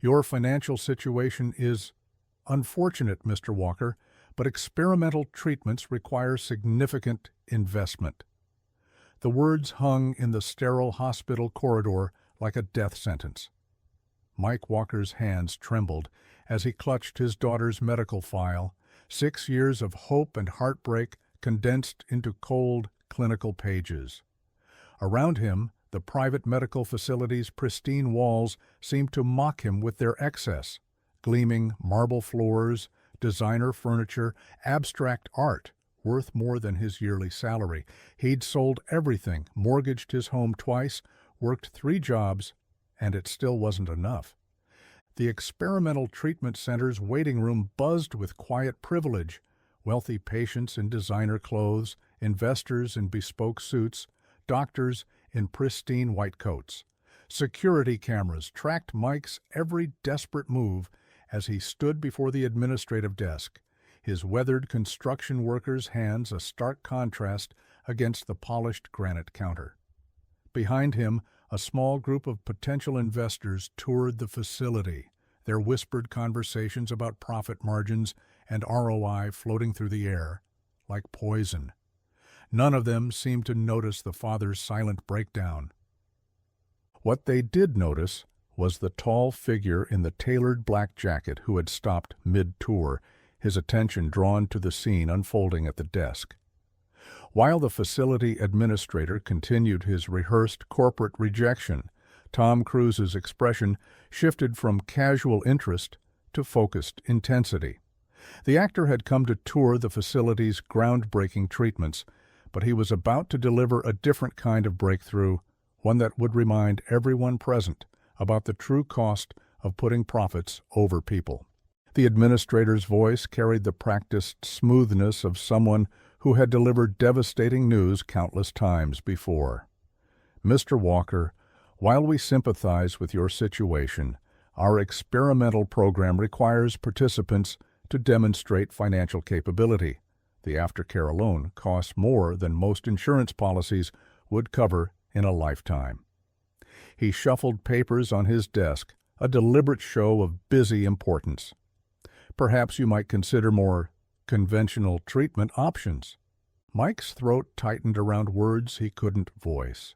Your financial situation is unfortunate, Mr. Walker, but experimental treatments require significant investment. The words hung in the sterile hospital corridor like a death sentence. Mike Walker's hands trembled as he clutched his daughter's medical file, 6 years of hope and heartbreak condensed into cold, clinical pages. Around him, the private medical facility's pristine walls seemed to mock him with their excess: gleaming marble floors, designer furniture, abstract art worth more than his yearly salary. He'd sold everything, mortgaged his home twice, worked 3 jobs, and it still wasn't enough. The experimental treatment center's waiting room buzzed with quiet privilege: wealthy patients in designer clothes, investors in bespoke suits, doctors in pristine white coats. Security cameras tracked Mike's every desperate move as he stood before the administrative desk, his weathered construction worker's hands a stark contrast against the polished granite counter. Behind him, a small group of potential investors toured the facility, their whispered conversations about profit margins and ROI floating through the air like poison. None of them seemed to notice the father's silent breakdown. What they did notice was the tall figure in the tailored black jacket who had stopped mid-tour, his attention drawn to the scene unfolding at the desk. While the facility administrator continued his rehearsed corporate rejection, Tom Cruise's expression shifted from casual interest to focused intensity. The actor had come to tour the facility's groundbreaking treatments, but he was about to deliver a different kind of breakthrough, one that would remind everyone present about the true cost of putting profits over people. The administrator's voice carried the practiced smoothness of someone who had delivered devastating news countless times before. Mr. Walker, while we sympathize with your situation, our experimental program requires participants to demonstrate financial capability. The aftercare alone costs more than most insurance policies would cover in a lifetime. He shuffled papers on his desk, a deliberate show of busy importance. Perhaps you might consider more conventional treatment options. Mike's throat tightened around words he couldn't voice.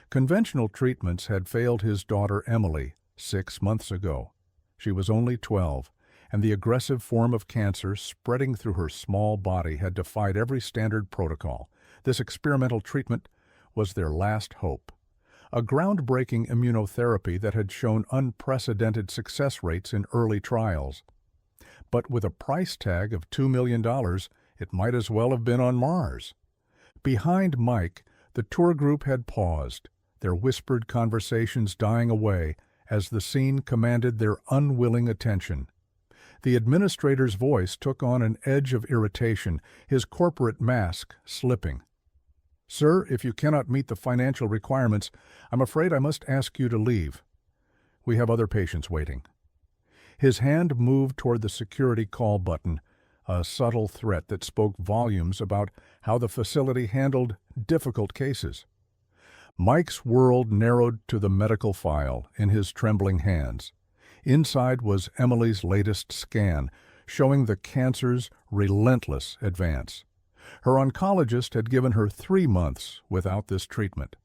Conventional treatments had failed his daughter Emily 6 months ago. She was only 12, and the aggressive form of cancer spreading through her small body had defied every standard protocol. This experimental treatment was their last hope. A groundbreaking immunotherapy that had shown unprecedented success rates in early trials. But with a price tag of $2 million, it might as well have been on Mars. Behind Mike, the tour group had paused, their whispered conversations dying away as the scene commanded their unwilling attention. The administrator's voice took on an edge of irritation, his corporate mask slipping. "Sir, if you cannot meet the financial requirements, I'm afraid I must ask you to leave. We have other patients waiting." His hand moved toward the security call button, a subtle threat that spoke volumes about how the facility handled difficult cases. Mike's world narrowed to the medical file in his trembling hands. Inside was Emily's latest scan, showing the cancer's relentless advance. Her oncologist had given her 3 months without this treatment.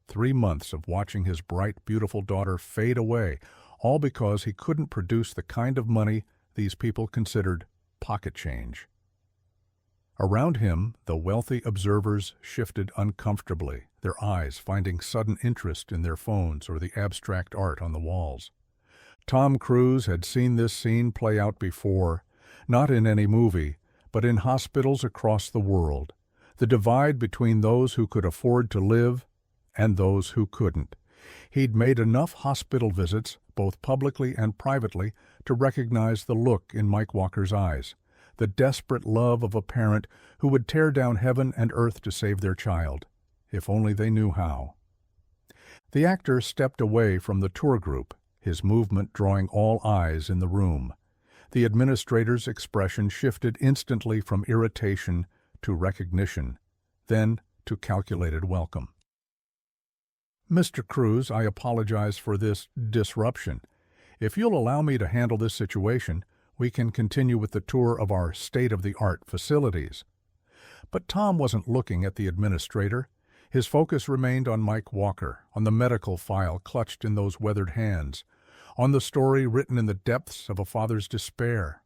3 months of watching his bright, beautiful daughter fade away, all because he couldn't produce the kind of money these people considered pocket change. Around him, the wealthy observers shifted uncomfortably, their eyes finding sudden interest in their phones or the abstract art on the walls. Tom Cruise had seen this scene play out before, not in any movie, but in hospitals across the world. The divide between those who could afford to live and those who couldn't. He'd made enough hospital visits, both publicly and privately, to recognize the look in Mike Walker's eyes, the desperate love of a parent who would tear down heaven and earth to save their child, if only they knew how. The actor stepped away from the tour group, his movement drawing all eyes in the room. The administrator's expression shifted instantly from irritation to recognition, then to calculated welcome. "Mr. Cruise, I apologize for this disruption. If you'll allow me to handle this situation, we can continue with the tour of our state-of-the-art facilities." But Tom wasn't looking at the administrator. His focus remained on Mike Walker, on the medical file clutched in those weathered hands, on the story written in the depths of a father's despair.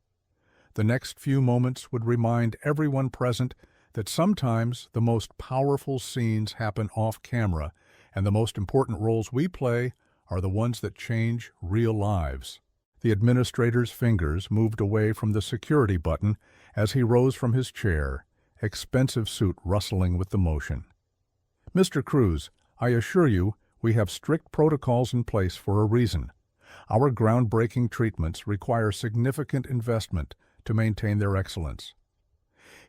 The next few moments would remind everyone present that sometimes the most powerful scenes happen off-camera, and the most important roles we play are the ones that change real lives. The administrator's fingers moved away from the security button as he rose from his chair, expensive suit rustling with the motion. "Mr. Cruz, I assure you we have strict protocols in place for a reason. Our groundbreaking treatments require significant investment to maintain their excellence."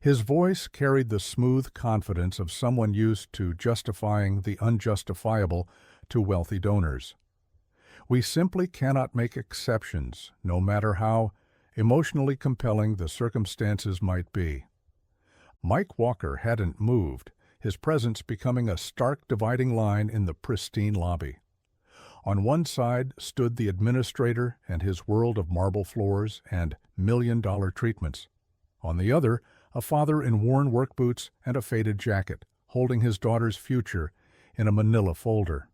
His voice carried the smooth confidence of someone used to justifying the unjustifiable to wealthy donors. "We simply cannot make exceptions, no matter how emotionally compelling the circumstances might be." Mike Walker hadn't moved, his presence becoming a stark dividing line in the pristine lobby. On one side stood the administrator and his world of marble floors and million-dollar treatments. On the other, a father in worn work boots and a faded jacket, holding his daughter's future in a manila folder.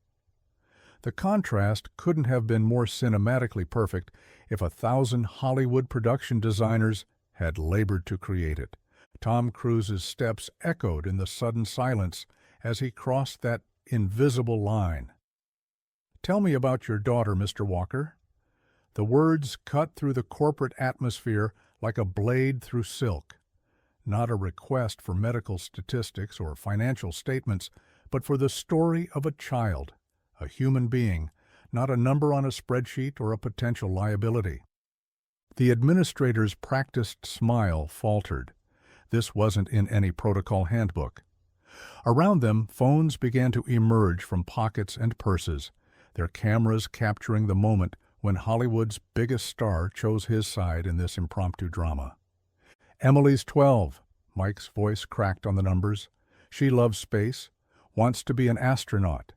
The contrast couldn't have been more cinematically perfect if 1,000 Hollywood production designers had labored to create it. Tom Cruise's steps echoed in the sudden silence as he crossed that invisible line. "Tell me about your daughter, Mr. Walker." The words cut through the corporate atmosphere like a blade through silk. Not a request for medical statistics or financial statements, but for the story of a child, a human being, not a number on a spreadsheet or a potential liability. The administrator's practiced smile faltered. This wasn't in any protocol handbook. Around them, phones began to emerge from pockets and purses, their cameras capturing the moment when Hollywood's biggest star chose his side in this impromptu drama. "Emily's 12, Mike's voice cracked on the numbers. "She loves space, wants to be an astronaut.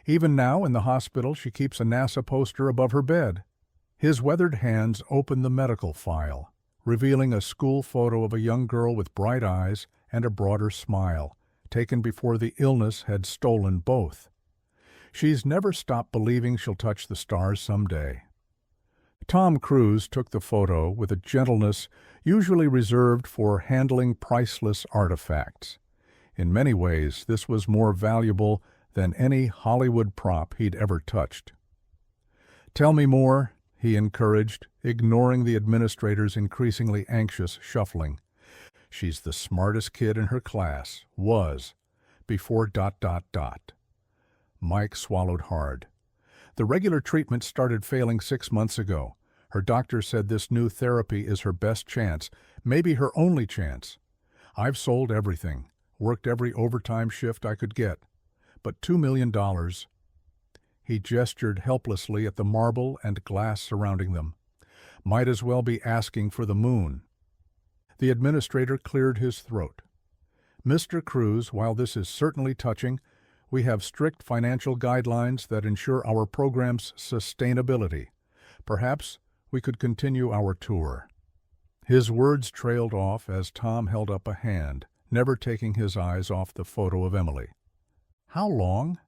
Even now, in the hospital, she keeps a NASA poster above her bed." His weathered hands opened the medical file, revealing a school photo of a young girl with bright eyes and a broader smile, taken before the illness had stolen both. "She's never stopped believing she'll touch the stars someday." Tom Cruise took the photo with a gentleness usually reserved for handling priceless artifacts. In many ways, this was more valuable than any Hollywood prop he'd ever touched. "Tell me more," he encouraged, ignoring the administrator's increasingly anxious shuffling. "She's the smartest kid in her class, was, before ... Mike swallowed hard. "The regular treatment started failing 6 months ago. Her doctor said this new therapy is her best chance, maybe her only chance. I've sold everything, worked every overtime shift I could get. But $2 million. He gestured helplessly at the marble and glass surrounding them. "Might as well be asking for the moon." The administrator cleared his throat. "Mr. Cruz, while this is certainly touching, we have strict financial guidelines that ensure our program's sustainability. Perhaps we could continue our tour." His words trailed off as Tom held up a hand, never taking his eyes off the photo of Emily. "How long?"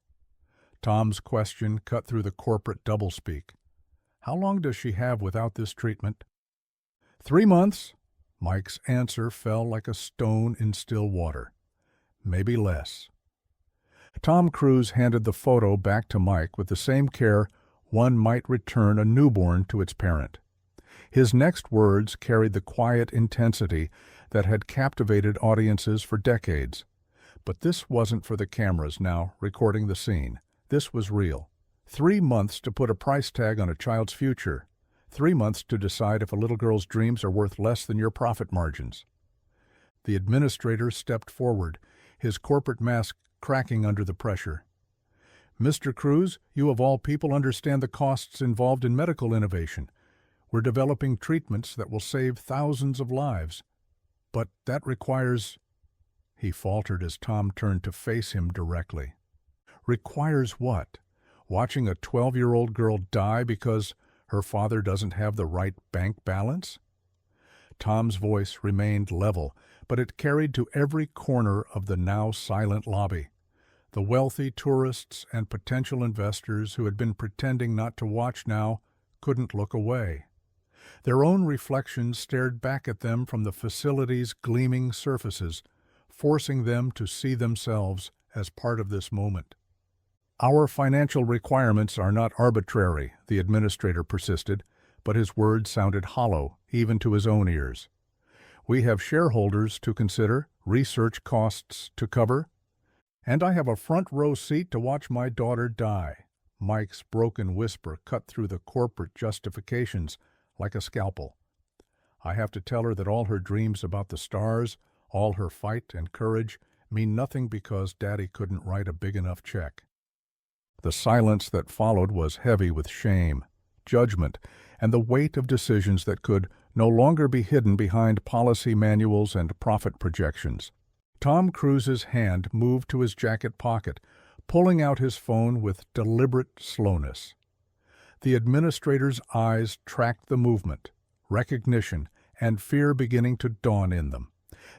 Tom's question cut through the corporate doublespeak. "How long does she have without this treatment?" 3 months. Mike's answer fell like a stone in still water. "Maybe less." Tom Cruise handed the photo back to Mike with the same care one might return a newborn to its parent. His next words carried the quiet intensity that had captivated audiences for decades. But this wasn't for the cameras now recording the scene. This was real. 3 months to put a price tag on a child's future. 3 months to decide if a little girl's dreams are worth less than your profit margins. The administrator stepped forward, his corporate mask cracking under the pressure. "Mr. Cruz, you of all people understand the costs involved in medical innovation. We're developing treatments that will save thousands of lives. But that requires—" He faltered as Tom turned to face him directly. "Requires what? Watching a 12-year-old girl die because Her father doesn't have the right bank balance? Tom's voice remained level, but it carried to every corner of the now silent lobby. The wealthy tourists and potential investors who had been pretending not to watch now couldn't look away. Their own reflections stared back at them from the facility's gleaming surfaces, forcing them to see themselves as part of this moment. "Our financial requirements are not arbitrary," the administrator persisted, but his words sounded hollow, even to his own ears. "We have shareholders to consider, research costs to cover, and I have a front-row seat to watch my daughter die." Mike's broken whisper cut through the corporate justifications like a scalpel. "I have to tell her that all her dreams about the stars, all her fight and courage, mean nothing because Daddy couldn't write a big enough check." The silence that followed was heavy with shame, judgment, and the weight of decisions that could no longer be hidden behind policy manuals and profit projections. Tom Cruise's hand moved to his jacket pocket, pulling out his phone with deliberate slowness. The administrator's eyes tracked the movement, recognition, and fear beginning to dawn in them.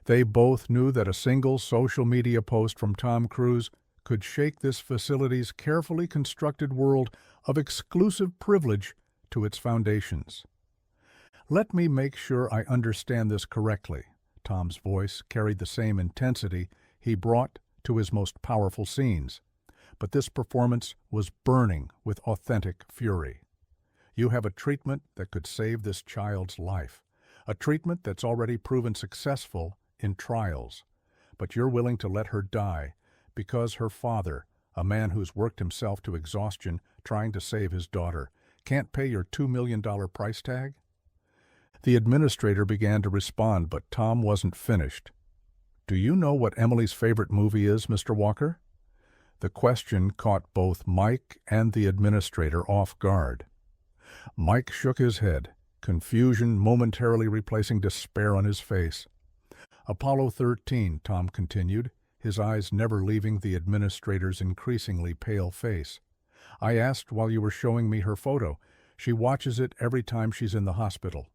They both knew that a single social media post from Tom Cruise could shake this facility's carefully constructed world of exclusive privilege to its foundations. "Let me make sure I understand this correctly." Tom's voice carried the same intensity he brought to his most powerful scenes, but this performance was burning with authentic fury. "You have a treatment that could save this child's life, a treatment that's already proven successful in trials, but you're willing to let her die because her father, a man who's worked himself to exhaustion trying to save his daughter, can't pay your $2 million price tag?" The administrator began to respond, but Tom wasn't finished. "Do you know what Emily's favorite movie is, Mr. Walker?" The question caught both Mike and the administrator off guard. Mike shook his head, confusion momentarily replacing despair on his face. "Apollo 13, Tom continued, his eyes never leaving the administrator's increasingly pale face. "I asked while you were showing me her photo. She watches it every time she's in the hospital.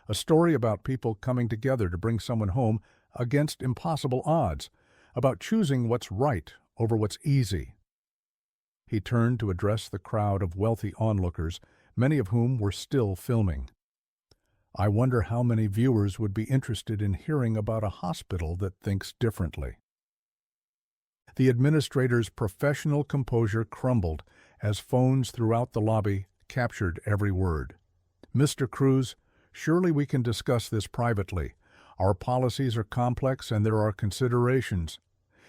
A story about people coming together to bring someone home against impossible odds, about choosing what's right over what's easy." He turned to address the crowd of wealthy onlookers, many of whom were still filming. "I wonder how many viewers would be interested in hearing about a hospital that thinks differently." The administrator's professional composure crumbled as phones throughout the lobby captured every word. "Mr. Cruise, surely we can discuss this privately. Our policies are complex and there are considerations."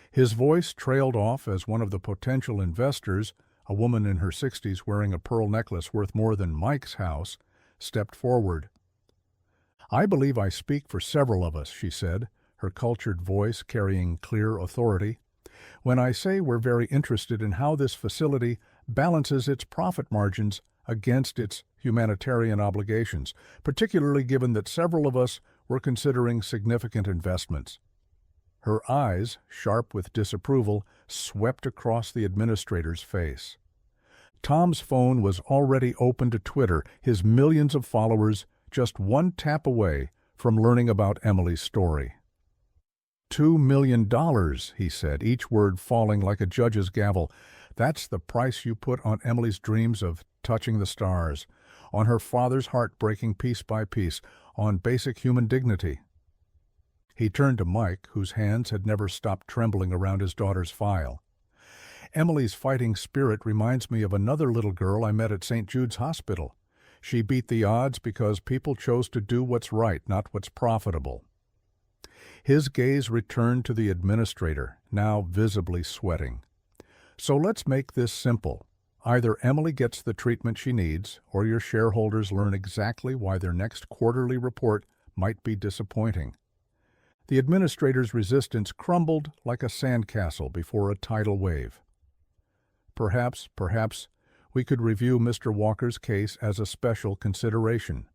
His voice trailed off as one of the potential investors, a woman in her 60s wearing a pearl necklace worth more than Mike's house, stepped forward. "I believe I speak for several of us," she said, her cultured voice carrying clear authority, "when I say we're very interested in how this facility balances its profit margins against its humanitarian obligations, particularly given that several of us were considering significant investments." Her eyes, sharp with disapproval, swept across the administrator's face. Tom's phone was already open to Twitter, his millions of followers just one tap away from learning about Emily's story. $2 million, he said, each word falling like a judge's gavel. "That's the price you put on Emily's dreams of touching the stars, on her father's heart breaking piece by piece, on basic human dignity." He turned to Mike, whose hands had never stopped trembling around his daughter's file. "Emily's fighting spirit reminds me of another little girl I met at St. Jude's Hospital. She beat the odds because people chose to do what's right, not what's profitable." His gaze returned to the administrator, now visibly sweating. "So let's make this simple. Either Emily gets the treatment she needs, or your shareholders learn exactly why their next quarterly report might be disappointing." The administrator's resistance crumbled like a sandcastle before a tidal wave. Perhaps, we could review Mr. Walker's case as a special consideration."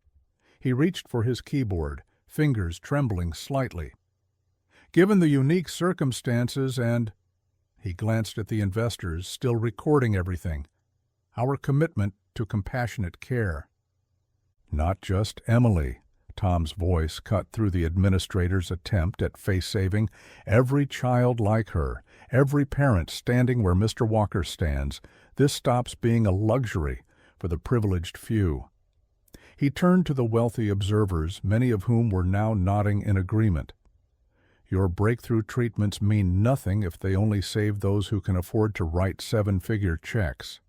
He reached for his keyboard, fingers trembling slightly. "Given the unique circumstances and—" he glanced at the investors, still recording everything, "our commitment to compassionate care." Not just Emily. Tom's voice cut through the administrator's attempt at face-saving. Every child like her, every parent standing where Mr. Walker stands. This stops being a luxury for the privileged few. He turned to the wealthy observers, many of whom were now nodding in agreement. Your breakthrough treatments mean nothing if they only save those who can afford to write seven-figure checks.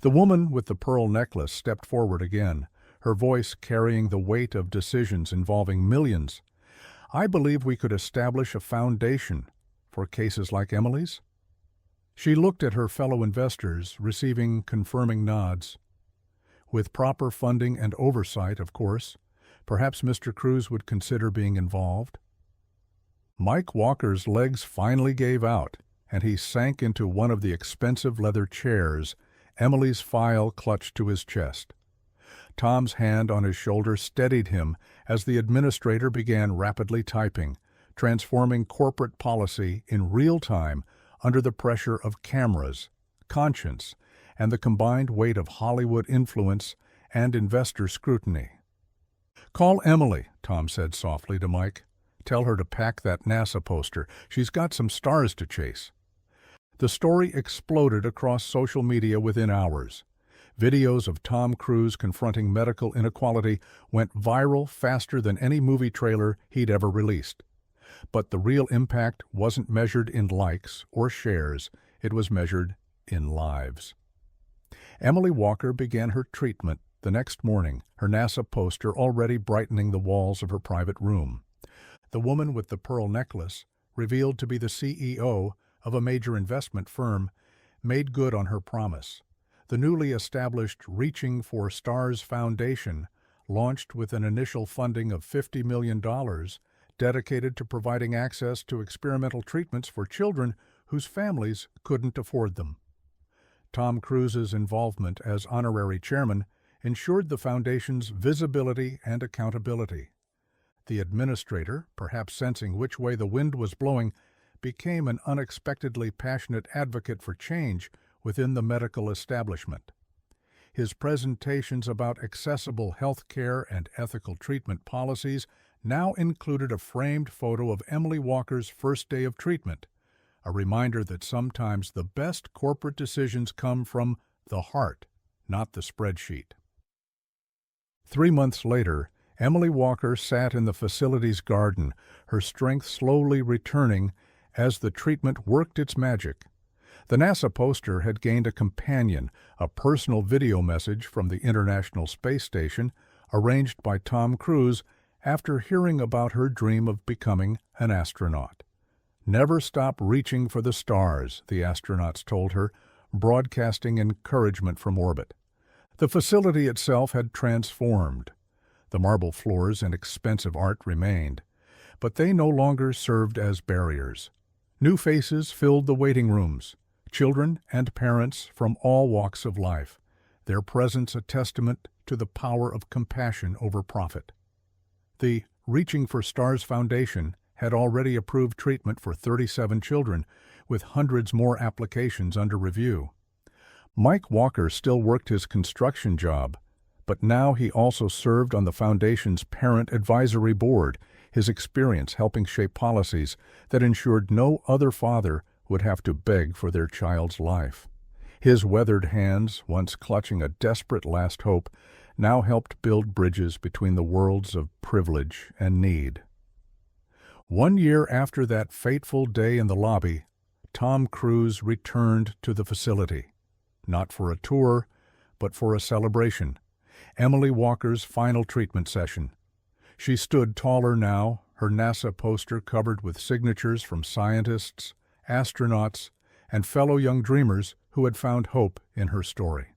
The woman with the pearl necklace stepped forward again, her voice carrying the weight of decisions involving millions. I believe we could establish a foundation for cases like Emily's. She looked at her fellow investors, receiving confirming nods. With proper funding and oversight, of course, perhaps Mr. Cruz would consider being involved. Mike Walker's legs finally gave out, and he sank into one of the expensive leather chairs, Emily's file clutched to his chest. Tom's hand on his shoulder steadied him as the administrator began rapidly typing, transforming corporate policy in real time under the pressure of cameras, conscience, and the combined weight of Hollywood influence and investor scrutiny. "Call Emily," Tom said softly to Mike. "Tell her to pack that NASA poster. She's got some stars to chase." The story exploded across social media within hours. Videos of Tom Cruise confronting medical inequality went viral faster than any movie trailer he'd ever released. But the real impact wasn't measured in likes or shares. It was measured in lives. Emily Walker began her treatment the next morning, her NASA poster already brightening the walls of her private room. The woman with the pearl necklace, revealed to be the CEO of a major investment firm, made good on her promise. The newly established Reaching for Stars Foundation, launched with an initial funding of $50 million, dedicated to providing access to experimental treatments for children whose families couldn't afford them. Tom Cruise's involvement as honorary chairman ensured the foundation's visibility and accountability. The administrator, perhaps sensing which way the wind was blowing, became an unexpectedly passionate advocate for change within the medical establishment. His presentations about accessible health care and ethical treatment policies now included a framed photo of Emily Walker's first day of treatment, a reminder that sometimes the best corporate decisions come from the heart, not the spreadsheet. 3 months later, Emily Walker sat in the facility's garden, her strength slowly returning as the treatment worked its magic. The NASA poster had gained a companion, a personal video message from the International Space Station, arranged by Tom Cruise after hearing about her dream of becoming an astronaut. "Never stop reaching for the stars," the astronauts told her, broadcasting encouragement from orbit. The facility itself had transformed. The marble floors and expensive art remained, but they no longer served as barriers. New faces filled the waiting rooms, children and parents from all walks of life, their presence a testament to the power of compassion over profit. The Reaching for Stars Foundation had already approved treatment for 37 children, with hundreds more applications under review. Mike Walker still worked his construction job, but now he also served on the foundation's parent advisory board, his experience helping shape policies that ensured no other father would have to beg for their child's life. His weathered hands, once clutching a desperate last hope, now helped build bridges between the worlds of privilege and need. 1 year after that fateful day in the lobby, Tom Cruise returned to the facility, not for a tour, but for a celebration. Emily Walker's final treatment session. She stood taller now, her NASA poster covered with signatures from scientists, astronauts, and fellow young dreamers who had found hope in her story.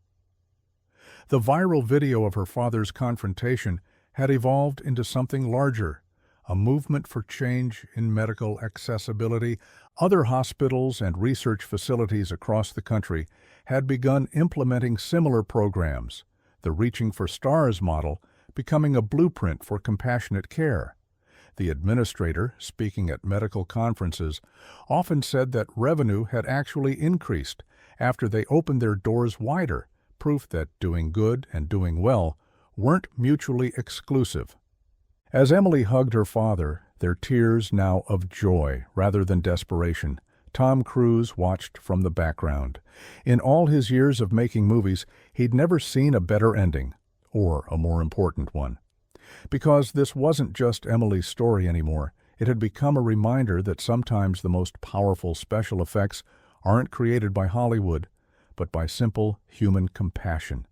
The viral video of her father's confrontation had evolved into something larger, a movement for change in medical accessibility. Other hospitals and research facilities across the country had begun implementing similar programs, the Reaching for Stars model becoming a blueprint for compassionate care. The administrator, speaking at medical conferences, often said that revenue had actually increased after they opened their doors wider, proof that doing good and doing well weren't mutually exclusive. As Emily hugged her father, their tears now of joy rather than desperation, Tom Cruise watched from the background. In all his years of making movies, he'd never seen a better ending, or a more important one. Because this wasn't just Emily's story anymore, it had become a reminder that sometimes the most powerful special effects aren't created by Hollywood, but by simple human compassion.